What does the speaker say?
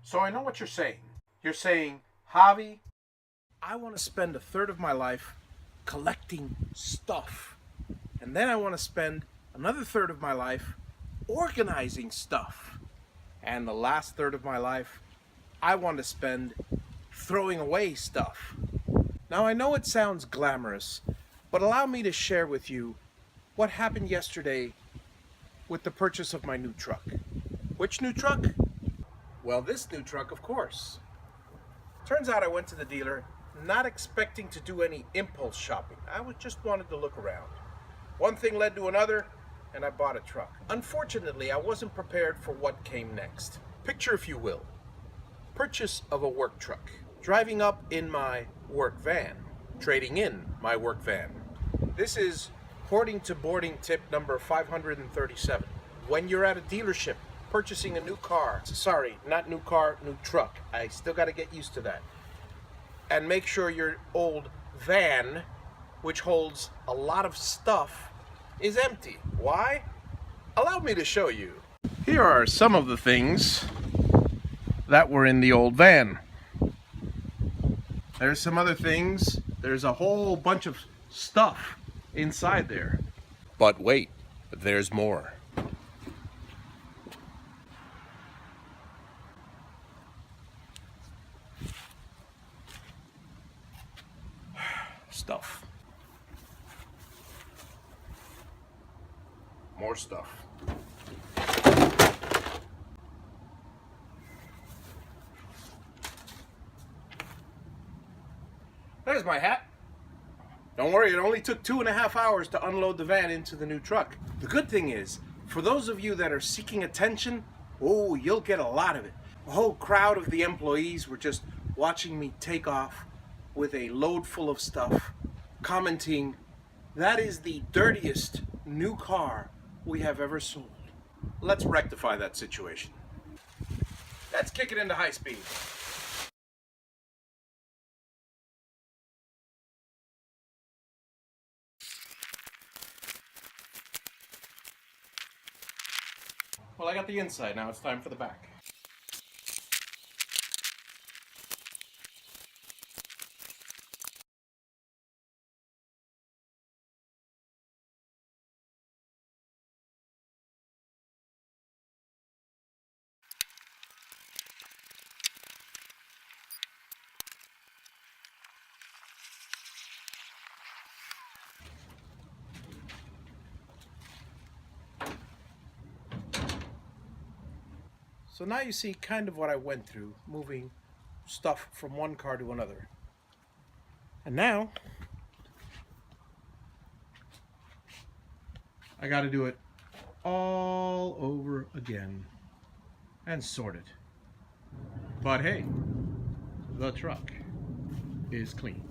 So I know what you're saying. You're saying, Javi, I want to spend a third of my life collecting stuff. And then I want to spend another third of my life organizing stuff. And the last third of my life, I want to spend throwing away stuff. Now I know it sounds glamorous, but allow me to share with you what happened yesterday with the purchase of my new truck. Which new truck? Well, this new truck, of course. Turns out I went to the dealer not expecting to do any impulse shopping. I just wanted to look around. One thing led to another, and I bought a truck. Unfortunately, I wasn't prepared for what came next. Picture, if you will, purchase of a work truck, driving up in my work van, trading in my work van. This is hoarding to boarding tip number 537. When you're at a dealership purchasing a new car, sorry, not new car, new truck. I still got to get used to that. And make sure your old van, which holds a lot of stuff, is empty. Why? Allow me to show you. Here are some of the things that were in the old van. There's some other things. There's a whole bunch of stuff inside there. But wait, there's more. Stuff. More stuff. There's my hat. Don't worry, it only took 2.5 hours to unload the van into the new truck. The good thing is, for those of you that are seeking attention, oh, you'll get a lot of it. A whole crowd of the employees were just watching me take off with a load full of stuff, commenting, "That is the dirtiest new car we have ever sold." Let's rectify that situation. Let's kick it into high speed. Well, I got the inside, now it's time for the back. So now you see kind of what I went through, moving stuff from one car to another. And now, I got to do it all over again and sort it. But hey, the truck is clean.